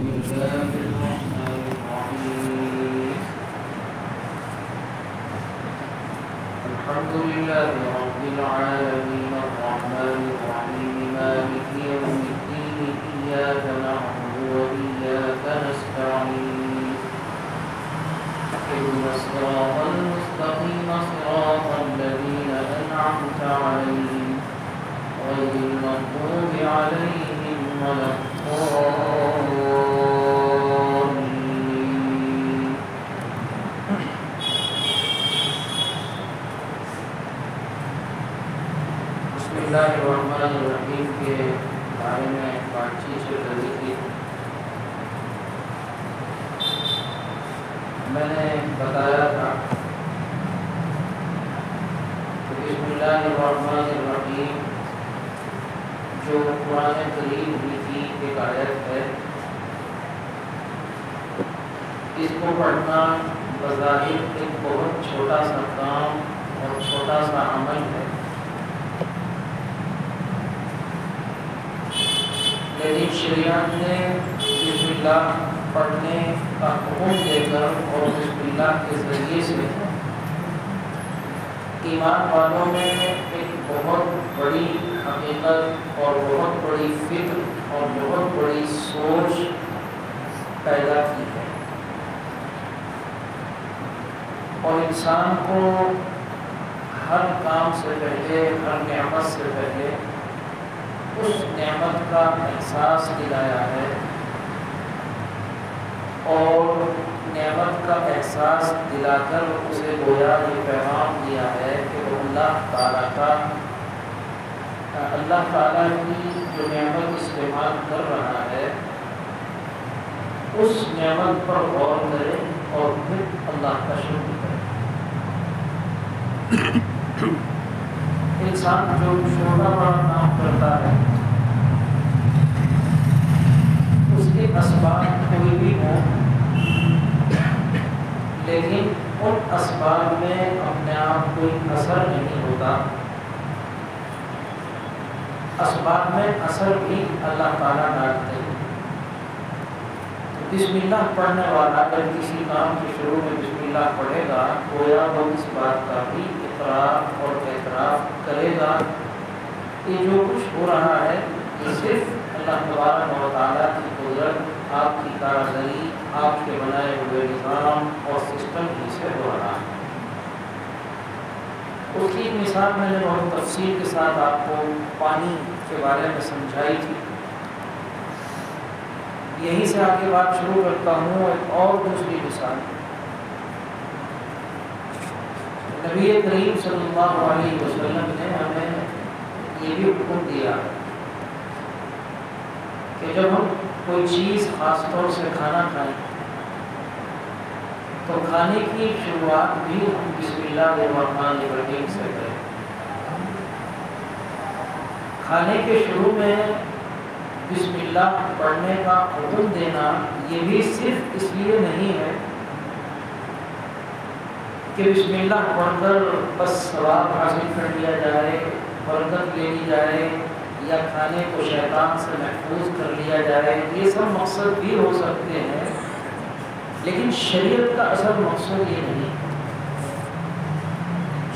الله الرحمن الرحيم الحمد لله رب العالمين الرحمن الرحيم مالك يوم الدين إياك نعبد وإياك نستعين اهدنا الصراط المستقيم صراط الذين أنعمت عليهم غير المغضوب عليهم ولا الضالين. بسم اللہ الرحمن الرحیم کے بارے میں بات چیت چل رہی تھی. میں نے بتایا تھا کہ بسم اللہ الرحمن الرحیم جو قرآن کریم کی ایک آیت ہے، اس کو پڑھنا بظاہر ایک بہت چھوٹا سا کام اور چھوٹا سا عمل ہے، لیکن شریعت نے بسم اللہ پڑھنے کا حکم دے کر اور بسم اللہ کے ذریعے سے ایمان والوں میں ایک بہت بڑی حقیقت اور بہت بڑی فکر اور بہت بڑی سوچ پیدا کی ہے، اور انسان کو ہر کام سے پہلے، ہر نعمت سے پہلے اس نعمت کا احساس دلایا ہے، اور نعمت کا احساس دلا کر اسے گویا یہ پیغام دیا ہے کہ وہ اللہ تعالیٰ کی جو نعمت استعمال کر رہا ہے اس نعمت پر غور کرے اور پھر اللہ کا شکر کرے. انسان جو چھوٹا بڑا کام کرتا ہے اس کے اسباب کوئی بھی ہوں، لیکن ان اسباب میں اپنے آپ کوئی اثر نہیں ہوتا. اسباب میں اثر بھی اللہ تعالیٰ ڈالتے ہیں. بسم اللہ پڑھنے والا اگر کسی کام کے شروع میں بسم اللہ پڑھے گا گویا وہ اس بات کا بھی اقرار اور اعتراف کرے گا کہ جو کچھ ہو رہا ہے یہ صرف اللہ تبارک و تعالیٰ کی قدرت، آپ کی کارگری، آپ کے بنائے ہوئے نظام اور سسٹم ہی سے ہو رہا ہے. اس کی ایک مثال میں نے بہت تفصیل کے ساتھ آپ کو پانی کے بارے میں سمجھائی تھی. یہیں سے آگے بات شروع کرتا ہوں ایک اور دوسری مثال. نبی کریم صلی اللہ علیہ وسلم نے ہمیں یہ بھی حکم دیا کہ جب ہم کوئی چیز خاص طور سے کھانا کھائیں تو کھانے کی شروعات بھی ہم بسم اللہ الرحمن الرحیم سے کریں. کھانے کے شروع میں بسم اللہ پڑھنے کا حکم دینا یہ بھی صرف اس لیے نہیں ہے کہ بسم اللہ پڑھ کر بس ثواب حاصل کر لیا جائے، برکت لے لی جائے، یا کھانے کو شیطان سے محفوظ کر لیا جائے. یہ سب مقصد بھی ہو سکتے ہیں، لیکن شریعت کا اصل مقصد یہ نہیں.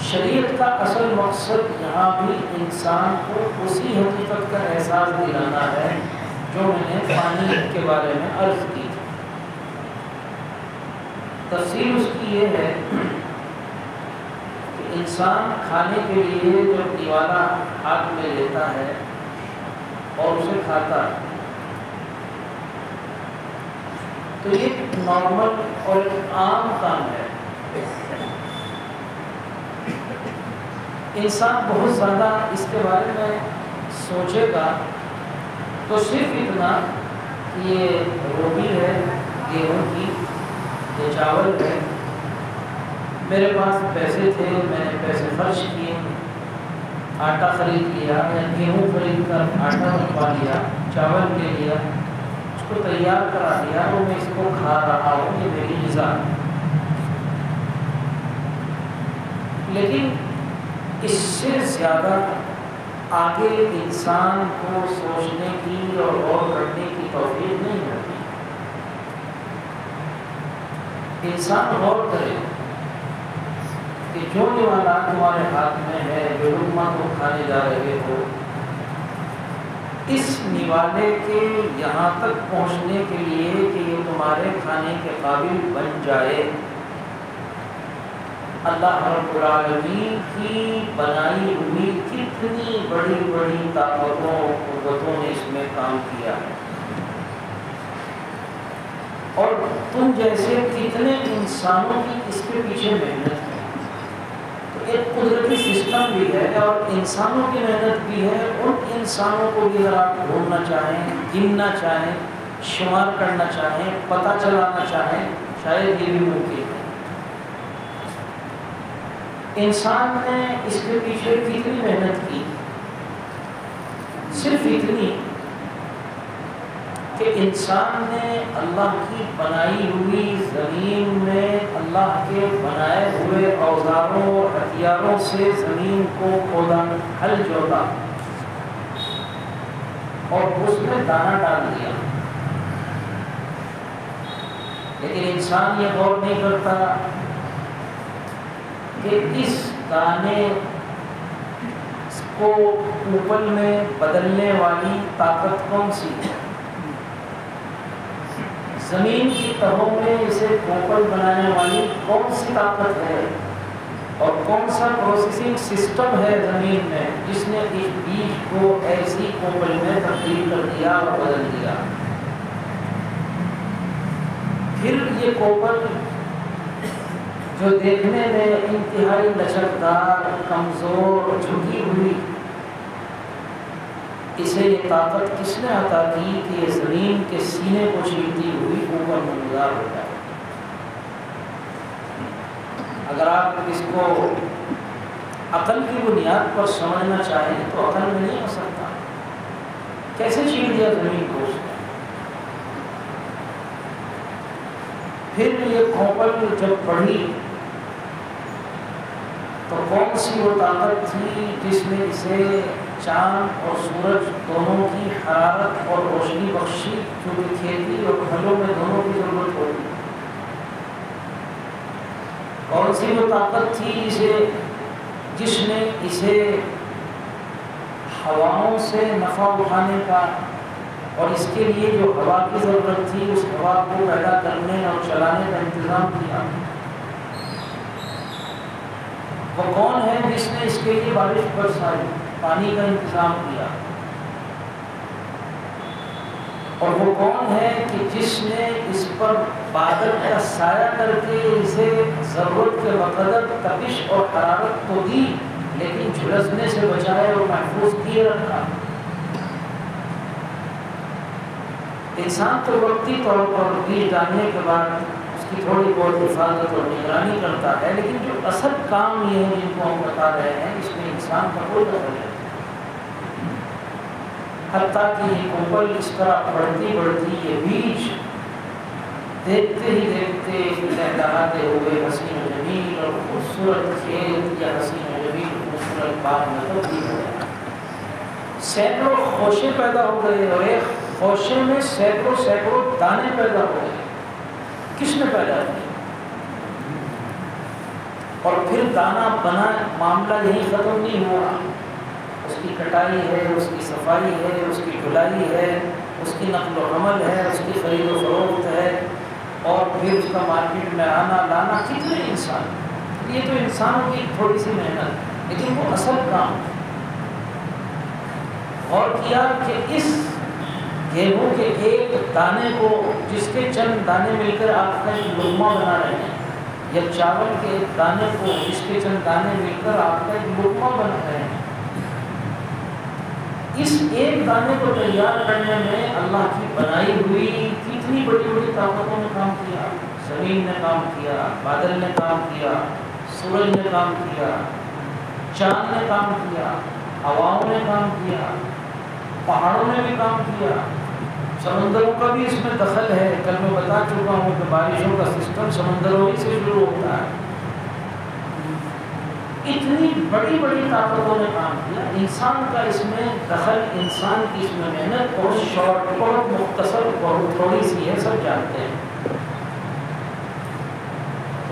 شریعت کا اصل مقصد یہاں بھی انسان کو اسی حقیقت کا احساس دلانا ہے جو میں نے پانی کے بارے میں عرض کی تھی. تفصیل اس کی یہ ہے کہ انسان کھانے کے لیے جب دیوالا ہاتھ میں لیتا ہے اور اسے کھاتا ہے تو یہ نارمل اور عام کام ہے. انسان بہت زیادہ اس کے بارے میں سوچے گا تو صرف اتنا کہ یہ روٹی ہے گیہوں کی، یہ چاول ہے، میرے پاس پیسے تھے، میں نے پیسے خرچ کیے، آٹا خرید لیا یا گیہوں خرید کر آٹا بنوا لیا، چاول لے لیا، اس کو تیار کرا دیا اور میں اس کو کھا رہا ہوں، یہ میری غذا. لیکن اس سے زیادہ آگے انسان کو سوچنے کی اور غور کرنے کی توفیق نہیں ہوتی. انسان غور کرے کہ جو نوالات تمہارے ہاتھ میں ہے، جو لقمہ تم کھانے جا رہے ہو، اس نوالے کے یہاں تک پہنچنے کے لیے کہ یہ تمہارے کھانے کے قابل بن جائے، اللہ رب العالمین کی بنائی ہوئی کتنی بڑی بڑی طاقتوں قوتوں نے اس میں کام کیا ہے، اور تم جیسے کتنے انسانوں کی اس کے پیچھے محنت ہے۔ تو ایک قدرتی سسٹم بھی ہے اور انسانوں کی محنت بھی ہے۔ ان انسانوں کو بھی اگر آپ ڈھونڈنا چاہیں، گننا چاہیں، شمار کرنا چاہیں، پتہ چلانا چاہیں، شاید یہ بھی ممکن ہے۔ انسان نے اس کے پیچھے کتنی محنت کی، صرف اتنی کہ انسان نے اللہ کی بنائی ہوئی زمین میں اللہ کے بنائے ہوئے اوزاروں اور ہتھیاروں سے زمین کو کھودا، ہل جوتا اور اس میں دانہ ڈال دیا، لیکن انسان یہ غور نہیں کرتا کہ اس دانے کو اوپل میں بدلنے والی طاقت کون سی ہے، زمین کی تہوں میں اسے کوپل بنانے والی کون سی طاقت ہے، اور کون سا پروسیسنگ سسٹم ہے زمین میں جس نے اس بیج کو ایسی کوپل میں تبدیل کر دیا اور بدل دیا۔ پھر یہ کوپل جو دیکھنے میں انتہائی لچکدار، کمزور، جھکی ہوئی، اسے یہ طاقت کس نے عطا کی کہ یہ زمین کے سینے کو چھیلتی ہوئی اوپر نمودار ہو جائے۔ اگر آپ اس کو عقل کی بنیاد پر سمجھنا چاہیں تو عقل میں نہیں ہو سکتا، کیسے چھیل دیا زمین کو اس نے۔ پھر یہ کھوپڑ جب بڑھی تو کون سی وہ طاقت تھی جس نے اسے چاند اور سورج دونوں کی حرارت اور روشنی بخشی، کیونکہ کھیتی اور پھلوں میں دونوں کی ضرورت ہوتی۔ کون سی وہ طاقت تھی جس نے اسے ہواؤں سے نفع اٹھانے کا اور اس کے لیے جو ہوا کی ضرورت تھی اس ہوا کو پیدا کرنے اور چلانے کا انتظام کیا۔ وہ کون ہے جس نے اس کے لیے بارش برسائی، پانی کا انتظام کیا، اور وہ کون ہے کہ جس نے اس پر بادل کا سایہ کر کے اسے ضرورت کے بقدر تپش اور حرارت تو دی لیکن جھلسنے سے بچائے اور محفوظ کیے رکھا۔ انسان تو وقتی طور پر بیج ڈالنے کے بعد اس کی تھوڑی بہت حفاظت اور نگرانی کرتا ہے، لیکن جو اصل کام یہ ہے جن کو ہم بتا رہے ہیں اس میں انسان کا کوئی دخل نہیں۔ حتیٰ کہ یہ کوپل اس طرح بڑھتی یہ بیج دیکھتے ہی دیکھتے لہلاتے ہوئے حسین و جمیل اور خوبصورت کھیت یا حسین و جمیل خوبصورت باغ میں تبدیل ہو گیا۔ سینکڑوں خوشے پیدا ہو گئے اور ایک خوشے میں سینکڑوں دانے پیدا ہو گئے۔ کس نے پیدا کیا؟ اور پھر دانہ بنا، معاملہ یہی ختم نہیں ہوا، اس کی کٹائی ہے، اس کی صفائی ہے، اس کی دھلائی ہے، اس کی نقل و حمل ہے، اس کی خرید و فروخت ہے، اور پھر اس کا مارکیٹ میں آنا لانا۔ کتنے انسان، یہ تو انسانوں کی تھوڑی سی محنت، لیکن وہ اصل کام۔ اور کیا کہ اس گیہوں کے ایک دانے کو، جس کے چند دانے مل کر آپ کا ایک لقمہ بنا رہے ہیں، یا چاول کے ایک دانے کو جس کے چند دانے مل کر آپ کا ایک لقمہ بنا رہے ہیں، اس ایک دانے کو تیار کرنے میں اللہ کی بنائی ہوئی کتنی بڑی بڑی طاقتوں نے کام کیا۔ زمین نے کام کیا، بادل نے کام کیا، سورج نے کام کیا، چاند نے کام کیا، ہواؤں نے کام کیا، پہاڑوں نے بھی کام کیا، سمندروں کا بھی اس میں دخل ہے۔ کل میں بتا چکا ہوں کہ بارشوں کا سسٹم سمندروں ہی سے شروع ہوتا ہے۔ اتنی بڑی بڑی طاقتوں نے کام کیا، انسان کا اس میں دخل، انسان کی اس میں محنت بہت شارٹ، بہت مختصر، بہت تھوڑی سی ہے، سب جانتے ہیں۔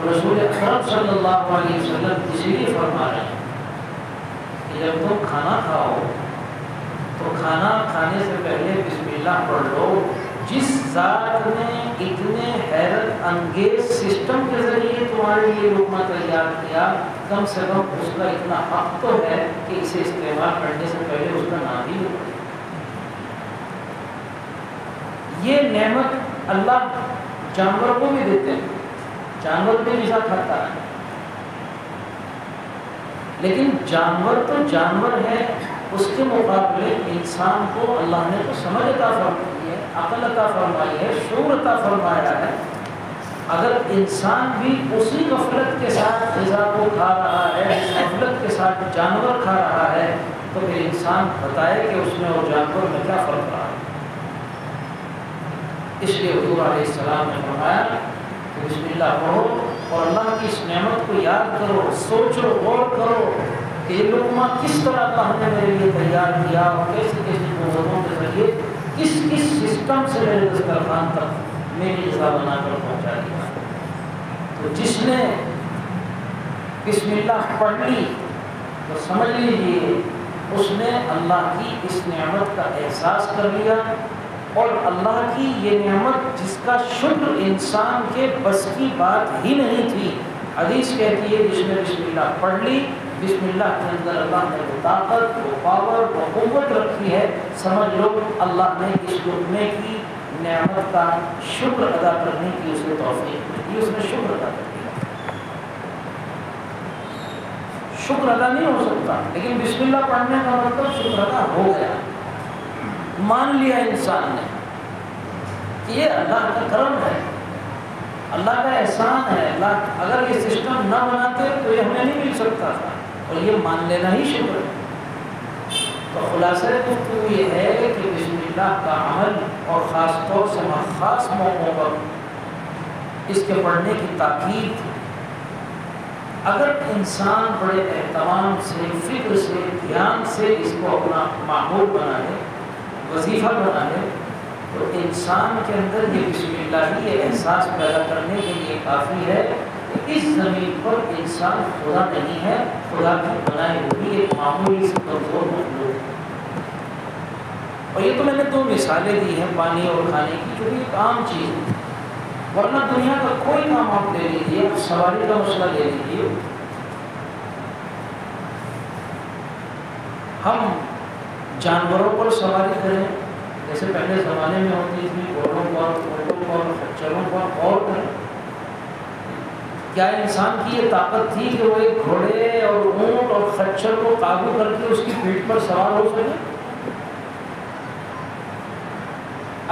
رسول اکرم صلی اللہ علیہ وسلم اس لیے فرما رہے ہیں کہ جب تم کھانا کھاؤ تو کھانا کھانے سے پہلے بسم اللہ پڑھ لو. جس ذات نے اتنے حیرت انگیز سسٹم کے ذریعے تمہارے لیے لقمہ تیار کیا، کم سے کم اس کا اتنا حق تو ہے کہ اسے استعمال کرنے سے پہلے اس کا نام ہی لو. یہ نعمت اللہ جانور کو بھی دیتے ہیں، جانور بھی غذا کھاتا ہے، لیکن جانور تو جانور ہے، اس کے مقابلے انسان کو اللہ نے تو سمجھ عطا فرمائی ہے، عقل عطا فرمائی ہے، شعور عطا فرمایا ہے. اگر انسان بھی اسی غفلت کے ساتھ غذا کو کھا رہا ہے، اس غفلت کے ساتھ جانور کھا رہا ہے، تو پھر انسان بتائے کہ اس میں اور جانور میں کیا فرق رہا ہے. اس لیے حضور علیہ السلام نے فرمایا کہ بسم اللہ پڑھو اور اللہ کی اس نعمت کو یاد کرو، سوچو، غور کرو کہ یہ لقمہ کس طرح اللہ نے میرے لیے تیار کیا اور کیسی کیسی قوتوں کے ذریعے کس کس سسٹم سے میرے دسترخوان تک میری غذا بنا کر پہنچا دیا. تو جس نے بسم اللہ پڑھ لی تو سمجھ لیجیے اس نے اللہ کی اس نعمت کا احساس کر لیا، اور اللہ کی یہ نعمت جس کا شکر انسان کے بس کی بات ہی نہیں تھی. حدیث کہتی ہے جس نے بسم اللہ پڑھ لی، بسم اللہ کے اندر اللہ نے وہ طاقت، وہ پاور، وہ قوت رکھی ہے، سمجھ لو اللہ نے اس لقمے کی نعمت کا شکر ادا کرنے کی اسے توفیق دی، اس نے شکر ادا کر دیا. شکر ادا نہیں ہو سکتا، لیکن بسم اللہ پڑھنے کا مطلب شکر ادا ہو گیا. مان لیا انسان نے کہ یہ اللہ کا کرم ہے، اللہ کا احسان ہے. اللہ اگر یہ سسٹم نہ بناتے تو یہ ہمیں نہیں مل سکتا تھا، اور یہ مان لینا ہی شکر ہے. تو خلاصہ گفتگو یہ ہے کہ بسم اللہ کا عمل، اور خاص طور سے خاص موقعوں پر اس کے پڑھنے کی تاکید. اگر انسان بڑے اہتمام سے، فکر سے، دھیان سے اس کو اپنا معمول بنا لے، وظیفہ بنا لے، تو انسان کے اندر یہ بسم اللہ ہی یہ احساس پیدا کرنے کے لیے کافی ہے کہ اس زمین پر انسان خدا نہیں ہے، خدا کی بنائی ہوئی ایک معمولی سے کمزور مخلوق ہے. اور یہ تو میں نے دو مثالیں دی ہیں پانی اور کھانے کی، جو کہ ایک عام چیز ہے. ورنہ دنیا کا کوئی کام آپ لے لیجیے، سواری کا مسئلہ لے لیجیے. ہم جانوروں پر سواری کریں جیسے پہلے زمانے میں ہوتی تھی، گھوڑوں پر، اونٹوں پر، خچروں پر، اور کریں. کیا انسان کی یہ طاقت تھی کہ وہ ایک گھوڑے اور اونٹ اور خچر کو قابو کر کے اس کی پیٹھ پر سوار ہو سکے؟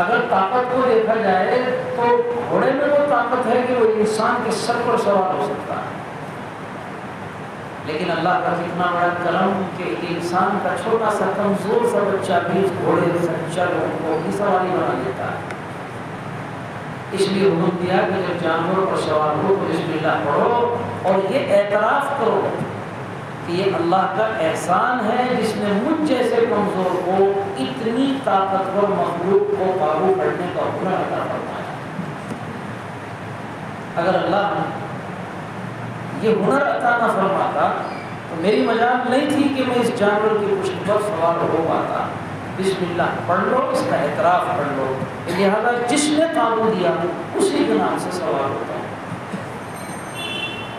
اگر طاقت کو دیکھا جائے تو گھوڑے میں وہ طاقت ہے کہ وہ انسان کے سر پر سوار ہو سکتا ہے. لیکن اللہ کا کتنا بڑا کرم کہ انسان کا چھوٹا سا کمزور سا بچہ بھی گھوڑے خچر کو بھی سواری بنا لیتا ہے. اس لیے حکم دیا کہ جب جانوروں پر سوار ہو تو بسم اللہ پڑھو، اور یہ اعتراف کرو کہ یہ اللہ کا احسان ہے جس نے مجھ جیسے کمزور کو اتنی طاقتور مخلوق کو قابو کرنے کا ہنر عطا فرمایا. اگر اللہ یہ ہنر عطا نہ فرماتا تو میری مجال نہیں تھی کہ میں اس جانور کی پشت پر سوار ہو پاتا. بسم اللہ پڑھ لو، اس کا اعتراف پڑھ لو، لہذا جس نے قابو دیا اسی کے نام سے سوار ہوتا ہوں.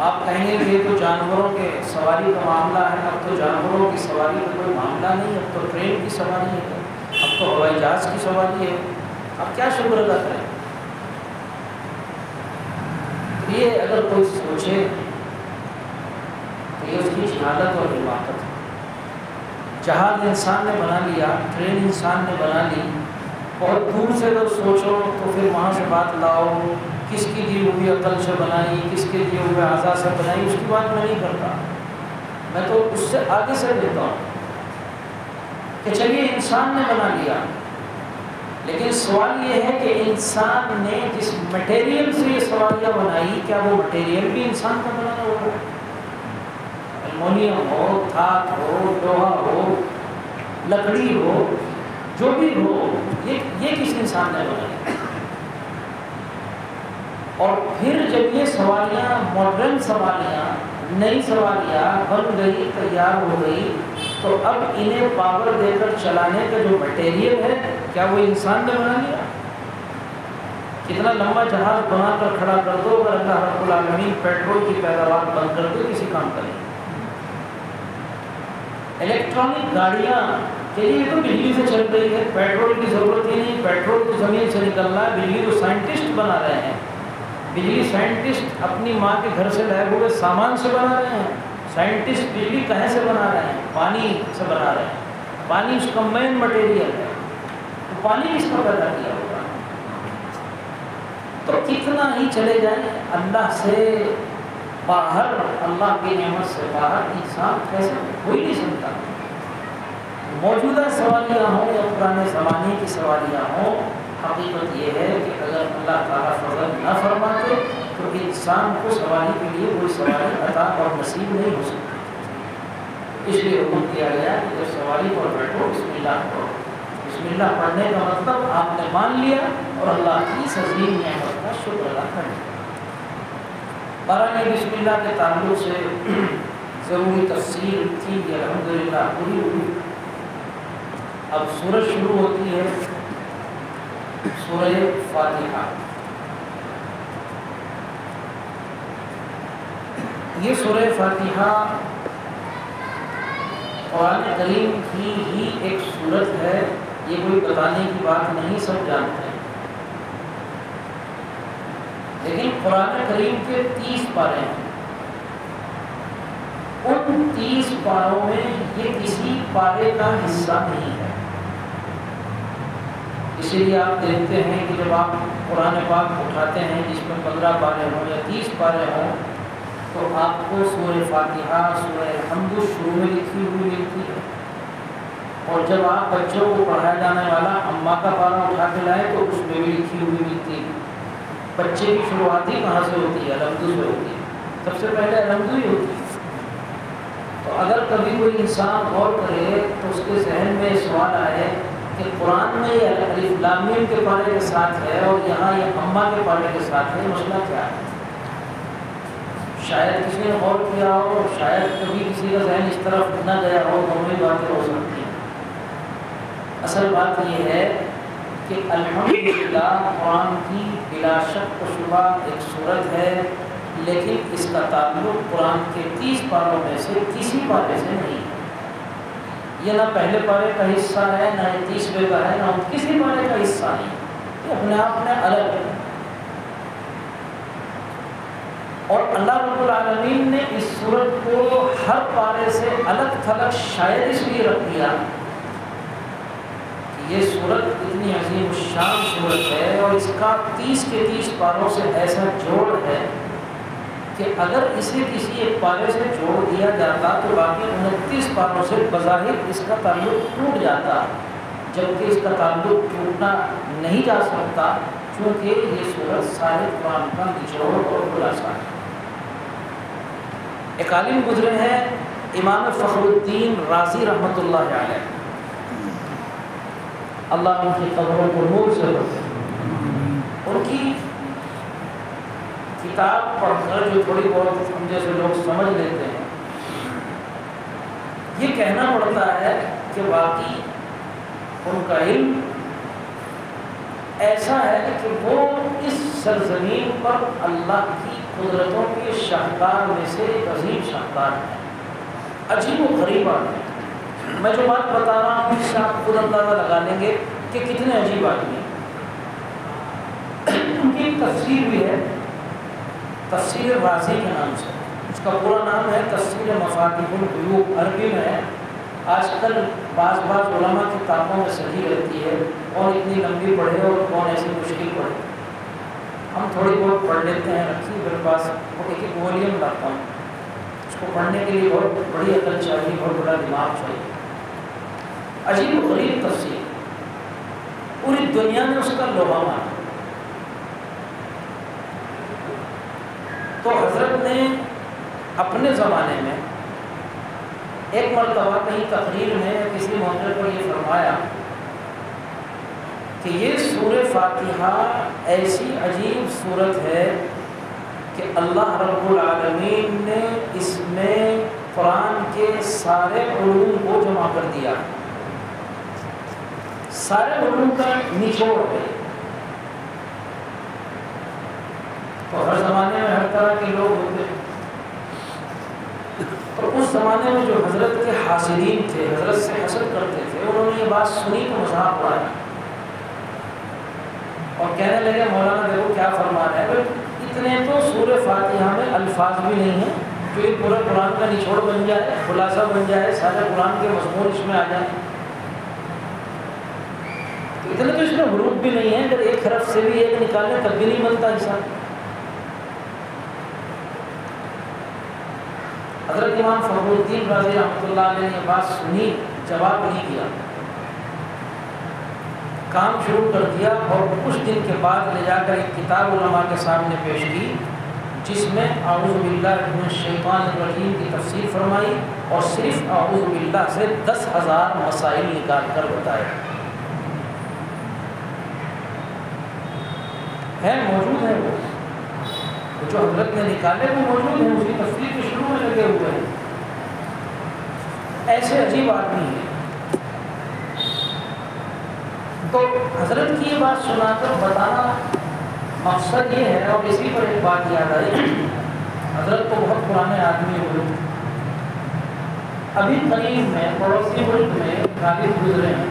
آپ کہیں گے کہ یہ تو جانوروں کے سواری کا معاملہ ہے. اب تو جانوروں کی سواری کا کوئی معاملہ نہیں، اب تو ٹرین کی سواری ہے، اب تو ہوائی جہاز کی سواری ہے. اب کیا شکر ادا کریں؟ یہ اگر کوئی سوچے تو یہ اس کی جہالت اور حماقت ہے. جہاز انسان نے بنا لیا، ٹرین انسان نے بنا لی، بہت دور سے اگر سوچو تو پھر وہاں سے بات لاؤ کس کی دی ہوئی عقل سے بنائی، کس کے دیے ہوئے اعضاء سے بنائی، اس کی بات میں نہیں کرتا. میں تو اس سے آگے سے دیتا ہوں کہ چلیے انسان نے بنا لیا، لیکن سوال یہ ہے کہ انسان نے جس مٹیریل سے یہ سواریاں بنائی، کیا وہ مٹیریل بھی انسان کا بنایا ہوا ہے؟ المونیم ہو، دھات ہو، لوہا ہو، لکڑی ہو، جو بھی ہو، یہ کس انسان نے بنائی؟ اور پھر جب یہ سواریاں ماڈرن سواریاں نئی سواریاں بن گئی تیار ہو گئی تو اب انہیں پاور دے کر چلانے کا جو مٹیریل ہے کیا وہ انسان نے بنا لیا؟ کتنا لمبا جہاز بنا کر کھڑا کر دو اگر اللہ رب العالمین پیٹرول کی پیداوار بند کر دے کسی کام کرے. الیکٹرانک گاڑیاں کے لیے تو بجلی سے چل رہی ہے، پیٹرول کی ضرورت ہی نہیں. پیٹرول تو زمین سے نکل رہا ہے، بجلی تو سائنٹسٹ بنا رہے ہیں. بجلی سائنٹسٹ اپنی ماں کے گھر سے لائے ہوئے سامان سے بنا رہے ہیں. سائنٹسٹ بجلی کہیں سے بنا رہے ہیں؟ پانی سے بنا رہے ہیں. پانی اس کا مین مٹیریل ہے، تو پانی کس کا پیدا کیا ہوگا؟ تو کتنا ہی چلے جائیں اللہ سے باہر، اللہ کی نعمت سے باہر انسان کیسے ہو ہی نہیں سکتا. موجودہ سوالیاں ہوں یا پرانے زمانے کی سوالیاں ہوں، حقیقت یہ ہے کہ اگر اللہ تعالیٰ فضل نہ فرماتے تو انسان کو سوالی کے لیے کوئی سوالی عطا اور نصیب نہیں ہو سکتی. اس لیے حکم کیا گیا کہ جب سوالی پر بیٹھو بسم اللہ پڑھو. بسم اللہ پڑھنے کا مطلب آپ نے مان لیا اور اللہ کی عظیم نعمت کا شکر ادا کر لیا. بارہ بسم اللہ کے تعلق سے ضروری تفصیل تھی کہ الحمدللہ پوری ہوئی. اب سورج شروع ہوتی ہے سورہ فاتحہ. یہ سورہ فاتحہ قرآن کریم کی ہی ایک سورت ہے، یہ کوئی بتانے کی بات نہیں، سب جانتے ہیں. لیکن قرآن کریم کے 30 پارے ہیں. ان 30 پاروں میں یہ کسی پارے کا حصہ نہیں ہے. اسی لیے آپ دیکھتے ہیں کہ جب آپ قرآن پاک اٹھاتے ہیں جس میں 15 پارے ہوں یا 30 پارے ہوں تو آپ کو سورہ فاتحہ سورہ الحمد شروع میں لکھی ہوئی ملتی ہے. اور جب آپ بچوں کو پڑھایا جانے والا اما کا پارہ اٹھا کے لائیں تو اس میں بھی لکھی ہوئی ملتی ہے. بچے کی شروعات ہی کہاں سے ہوتی ہے؟ الحمد سے ہوتی ہے. سب سے پہلے الحمد ہی ہوتی ہے. تو اگر کبھی کوئی انسان غور کرے تو اس کے ذہن میں سوال آئے کہ قرآن میں یہ الف لام میم کے پارے کے ساتھ ہے اور یہاں یہ اما کے پارے کے ساتھ ہے، مسئلہ کیا ہے؟ شاید کسی نے غور کیا ہو، شاید کبھی کسی کا ذہن اس طرف نہ گیا ہو. دونوں باتیں ہو سکتی ہیں. اصل بات یہ ہے کہ الحمدللہ قرآن کی بلا شک و شبہ ایک صورت ہے، لیکن اس کا تعلق قرآن کے 30 پاروں میں سے کسی پارے سے نہیں ہے. یہ نہ پہلے پارے کا حصہ ہے، نہ 30ویں کا ہے، نہ کسی پارے کا حصہ نہیں. یہ اپنے آپ میں الگ ہے. اور اللہ رب العالمین نے اس سورت کو ہر پارے سے الگ تھلگ شاید اس لیے رکھ دیا کہ یہ سورت اتنی عظیم الشان سورت ہے اور اس کا 30 کے 30 پاروں سے ایسا جوڑ ہے کہ اگر اسے کسی ایک پارے سے جوڑ دیا جاتا تو باقی 29 پاروں سے بظاہر اس کا تعلق ٹوٹ جاتا، جبکہ اس کا تعلق ٹوٹنا نہیں جا سکتا کیونکہ یہ سورت سارے قرآن کا نچوڑ اور خلاصہ ہے. ایک عالم گزرے ہیں امام فخر الدین رازی رحمۃ اللہ علیہ، اللہ ان کی قبروں کو نور سے بھرے. ان کی کتاب پڑھ کر جو تھوڑی بہت ہم جیسے لوگ سمجھ لیتے ہیں، یہ کہنا پڑتا ہے کہ باقی ان کا علم ایسا ہے کہ وہ اس سرزمین پر اللہ کی قدرتوں کے شاہکار میں سے ایک عظیم شاہکار ہے. عجیب و غریب آدمی. میں جو بات بتا رہا ہوں اس سے آپ خود اندازہ لگا لیں گے کہ کتنے عجیب آدمی ہیں. ان کی ایک تفسیر بھی ہے، تفسیر رازی کے نام سے. اس کا پورا نام ہے تفسیر مفاتیح الغیوب. عربی میں ہے. آج کل بعض علماء کی کتابوں میں صحیح رہتی ہے اور اتنی لمبی پڑھے اور کون ایسی مشکل پڑھے. ہم تھوڑی بہت پڑھ لیتے ہیں، رکھی میرے پاس وہ ایک وولیم لاتا ہوں. اس کو پڑھنے کے لیے بہت بڑی عقل چاہیے، بہت بڑا دماغ چاہیے. عجیب و غریب تفسیر، پوری دنیا نے اس کا لوہا مانا. تو حضرت نے اپنے زمانے میں ایک مرتبہ کہیں تقریر میں کسی موقع پر یہ فرمایا کہ یہ سورہ فاتحہ ایسی عجیب صورت ہے کہ اللہ رب العالمین نے اس میں قرآن کے سارے علوم کو جمع کر دیا، سارے علوم کا نچوڑ ہے۔ تو ہر زمانے میں ہر طرح کے لوگ ہوتے ہیں، اور اس زمانے میں جو حضرت کے حاسدین تھے، حضرت سے حسد کرتے تھے، انہوں نے یہ بات سنی تو مذاق اڑایا اور کہنے لگے مولانا دیکھو کیا فرما رہے ہیں، اتنے تو سورہ فاتحہ میں الفاظ بھی نہیں ہیں جو یہ پورا قرآن کا نچوڑ بن جائے، خلاصہ بن جائے، سارے قرآن کے مضمون اس میں آ جائیں۔ تو اتنے تو اس میں حروف بھی نہیں ہیں، اگر ایک حرف سے بھی ایک نکالیں تب بھی نہیں بنتا انسان۔ حضرت امام فخر الدین رازی رحمۃ اللہ علیہ نے بات سنی، جواب نہیں دیا، کام شروع کر دیا، اور کچھ دن کے بعد لے جا کر ایک کتاب علماء کے سامنے پیش کی جس میں اعوذ باللہ من الشیطان الرجیم کی تفسیر فرمائی اور صرف اعوذ باللہ سے 10,000 مسائل نکال کر بتائے۔ ہے موجود ہے وہ جو حضرت نے نکالے وہ موجود ہیں، اس کی تفسیر کے شروع میں لگے ہوئے ہیں۔ ایسے عجیب آدمی ہیں۔ تو حضرت کی یہ بات سنا کر بتانا مقصد یہ ہے، اور اسی پر ایک بات یاد آئی، حضرت تو بہت پرانے آدمی ہوئے، ابھی قریب میں پڑوسی ملک میں غالب گزرے ہیں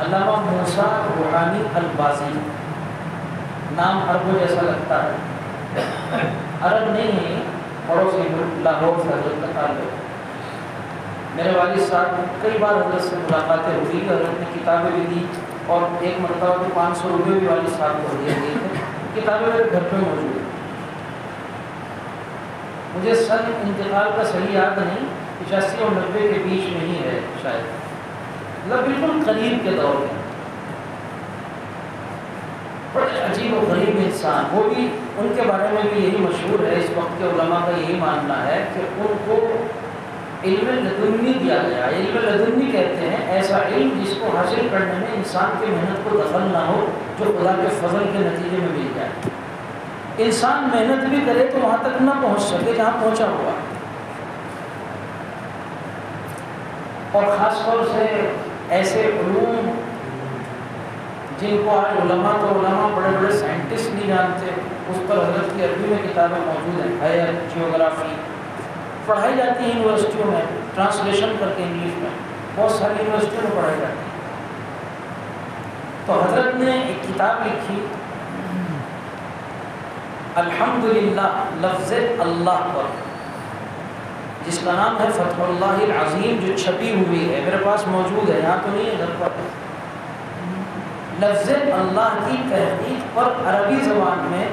علامہ موسیٰ روحانی البازی، نام عربوں جیسا لگتا ہے، عرب نہیں ہے، پڑوسی ملک لاہور سے حضرت کا تعلق۔ میرے والد صاحب کئی بار حضرت سے ملاقاتیں ہوئی، حضرت نے کتابیں بھی دی، اور ایک مرتبہ تو 500 روپئے بھی والد صاحب کو دیے گئے تھے، کتابیں میرے گھر پہ موجود ہیں۔ مجھے سن انتقال کا صحیح یاد نہیں، 85 اور 90 کے بیچ میں ہی ہے شاید، مطلب بالکل قریب کے دور میں۔ بڑے عجیب و غریب انسان، وہ بھی ان کے بارے میں بھی یہی مشہور ہے، اس وقت کے علماء کا یہی ماننا ہے کہ ان کو علم لدنی دیا گیا۔ علم لدنی کہتے ہیں ایسا علم جس کو حاصل کرنے میں انسان کی محنت کو دخل نہ ہو، جو خدا کے فضل کے نتیجے میں مل جائے۔ انسان محنت بھی کرے تو وہاں تک نہ پہنچ سکے جہاں پہنچا ہوا، اور خاص طور سے ایسے علوم جن کو آج علماء تو علماء بڑے بڑے سائنٹسٹ نہیں جانتے، اس پر حضرت کی عربی میں کتابیں موجود ہیں، حیات، جیوگرافی پڑھائی جاتی ہے یونیورسٹیوں میں، ٹرانسلیشن کر کے انگلش میں بہت ساری یونیورسٹیوں میں پڑھائی جاتی ہے۔ تو حضرت نے ایک کتاب لکھی الحمدللہ لفظ اللہ پر، جس کا نام ہے فتح اللہ العظیم، جو چھپی ہوئی ہے، میرے پاس موجود ہے، یہاں تو نہیں ہے گھر پر۔ لفظ اللہ کی تحقیق پر عربی زبان میں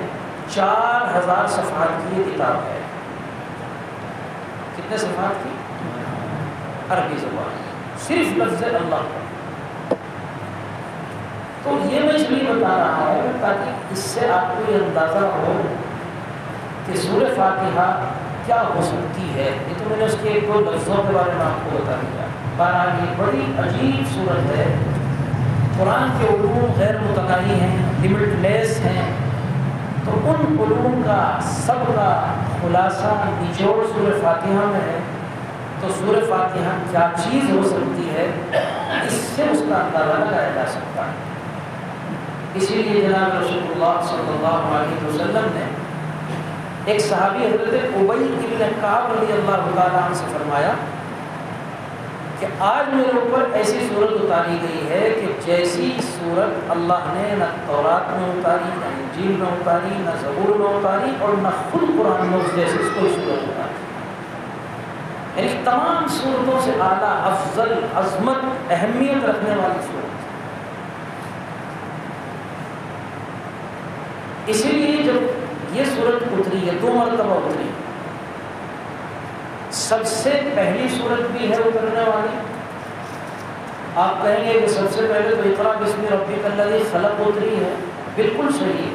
4000 صفحات کی یہ کتاب ہے۔ کتنے صفحات کی؟ عربی زبان، صرف لفظ اللہ پر۔ تو یہ میں اس لیے بتا رہا ہوں تاکہ اس سے آپ کو یہ اندازہ ہو کہ سورہ فاتحہ کیا ہو سکتی ہے۔ یہ تو میں نے اس کے ایک دو لفظوں کے بارے میں آپ کو بتا دیا۔ بہرحال یہ بڑی عجیب صورت ہے، قرآن کے علوم غیر متناہی ہیں، لمٹ لیس ہیں، تو ان علوم کا سب کا خلاصہ نچوڑ سورہ فاتحہ میں ہے۔ تو سورہ فاتحہ کیا چیز ہو سکتی ہے، اس سے اس کا اندازہ لگایا جا سکتا ہے۔ اسی لیے جناب رسول اللہ صلی اللہ علیہ وسلم نے ایک صحابی حضرت ابی بن کعب رضی اللہ تعالیٰ عنہ سے فرمایا کہ آج میرے اوپر ایسی صورت اتاری گئی ہے کہ جیسی صورت اللہ نے نہ تورات میں اتاری، نہ انجیل میں اتاری، نہ زبور میں اتاری، اور نہ خود قرآن میں اس جیسی کوئی صورت اتاری۔ یعنی تمام صورتوں سے اعلیٰ، افضل، عظمت، اہمیت رکھنے والی صورت۔ اسی لیے جب یہ صورت اتری ہے، 2 مرتبہ اتری، سب سے پہلی صورت بھی ہے اترنے والی، آپ کہیں گے کہ سب سے پہلے تو اقرا بسم ربک الذی خلق اتری ہے، بالکل صحیح ہے،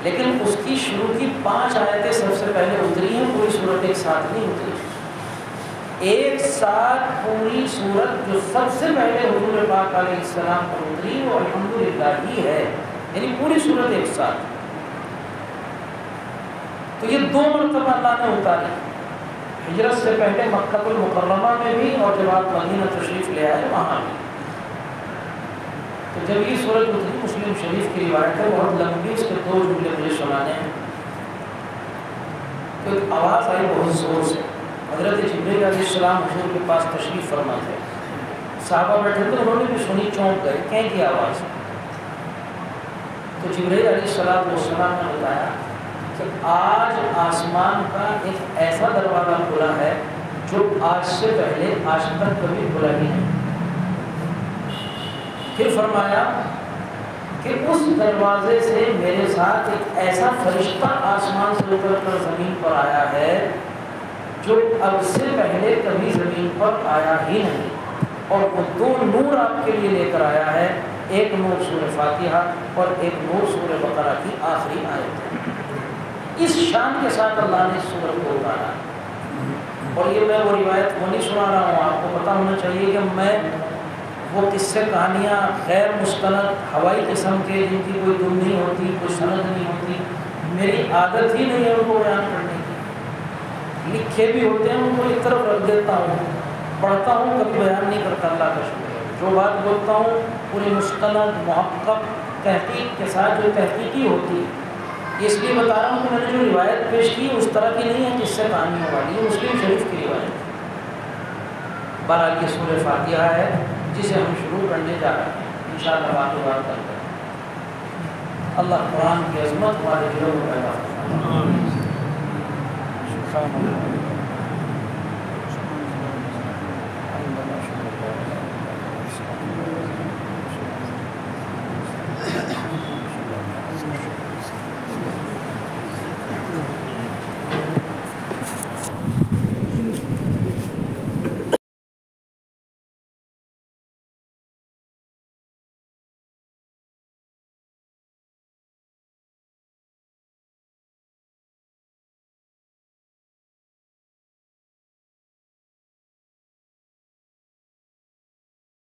لیکن اس کی شروع کی 5 آیتیں سب سے پہلے اتری ہیں، کوئی صورت ایک ساتھ نہیں اتری۔ ایک ساتھ پوری صورت جو سب سے پہلے حضور پاک علیہ السلام پر اتری وہ الحمدللہ ہی ہے، یعنی پوری صورت ایک ساتھ۔ تو یہ 2 مرتبہ اللہ نے اتاری، ہجرت سے پہلے مکہ المکرمہ میں بھی اور جب آپ مدینہ تشریف لے آئے وہاں بھی۔ تو جب یہ صورت اتری، مسلم شریف کی روایت ہے بہت لمبی، اس کے 2 جملے مجھے سنانے ہیں۔ تو ایک آواز آئی بہت زور سے، حضرت جبرائیل علیہ السلام حضور کے پاس تشریف فرما تھے، صحابہ بیٹھے تھے، انہوں نے بھی سنی، چونک گئے، کہیں کی آواز؟ تو جبرائیل علیہ السلام نے بتایا کہ آج آسمان کا ایک ایسا دروازہ کھلا ہے جو آج سے پہلے آج تک کبھی کھلا ہی نہیں۔ پھر فرمایا کہ اس دروازے سے میرے ساتھ ایک ایسا فرشتہ آسمان سے اتر کر زمین پر آیا ہے جو اب سے پہلے کبھی زمین پر آیا ہی نہیں، اور وہ 2 نور آپ کے لیے لے کر آیا ہے، ایک نور سورہ فاتحہ اور ایک نور سورہ بقرہ کی آخری آیت ہے۔ اس شان کے ساتھ اللہ نے اس سورت کو اتارا، اور یہ میں وہ روایت وہ نہیں سنا رہا ہوں، آپ کو پتہ ہونا چاہیے کہ میں وہ قصے کہانیاں غیر مستند ہوائی قسم کے جن کی کوئی دم نہیں ہوتی، کوئی سند نہیں ہوتی، میری عادت ہی نہیں ہے ان کو بیان کرنے کی۔ لکھے بھی ہوتے ہیں ان کو ایک طرف رکھ دیتا ہوں، پڑھتا ہوں، کبھی بیان نہیں کرتا، اللہ کا شکر ہے۔ جو بات بولتا ہوں پوری مستند محقق تحقیق کے ساتھ، جو تحقیقی ہوتی ہے، اس لیے بتا رہا ہوں کہ میں نے جو روایت پیش کی اس طرح کی نہیں ہے قصے کہانیوں والی، یہ مسلم شریف کی روایت ہے۔ بہرحال یہ سورہ فاتحہ ہے جسے ہم شروع کرنے جا رہے ہیں، انشاءاللہ باقی بات کرتے ہیں۔ اللہ قرآن کی عظمت ہمارے دلوں میں پیدا فرمائے۔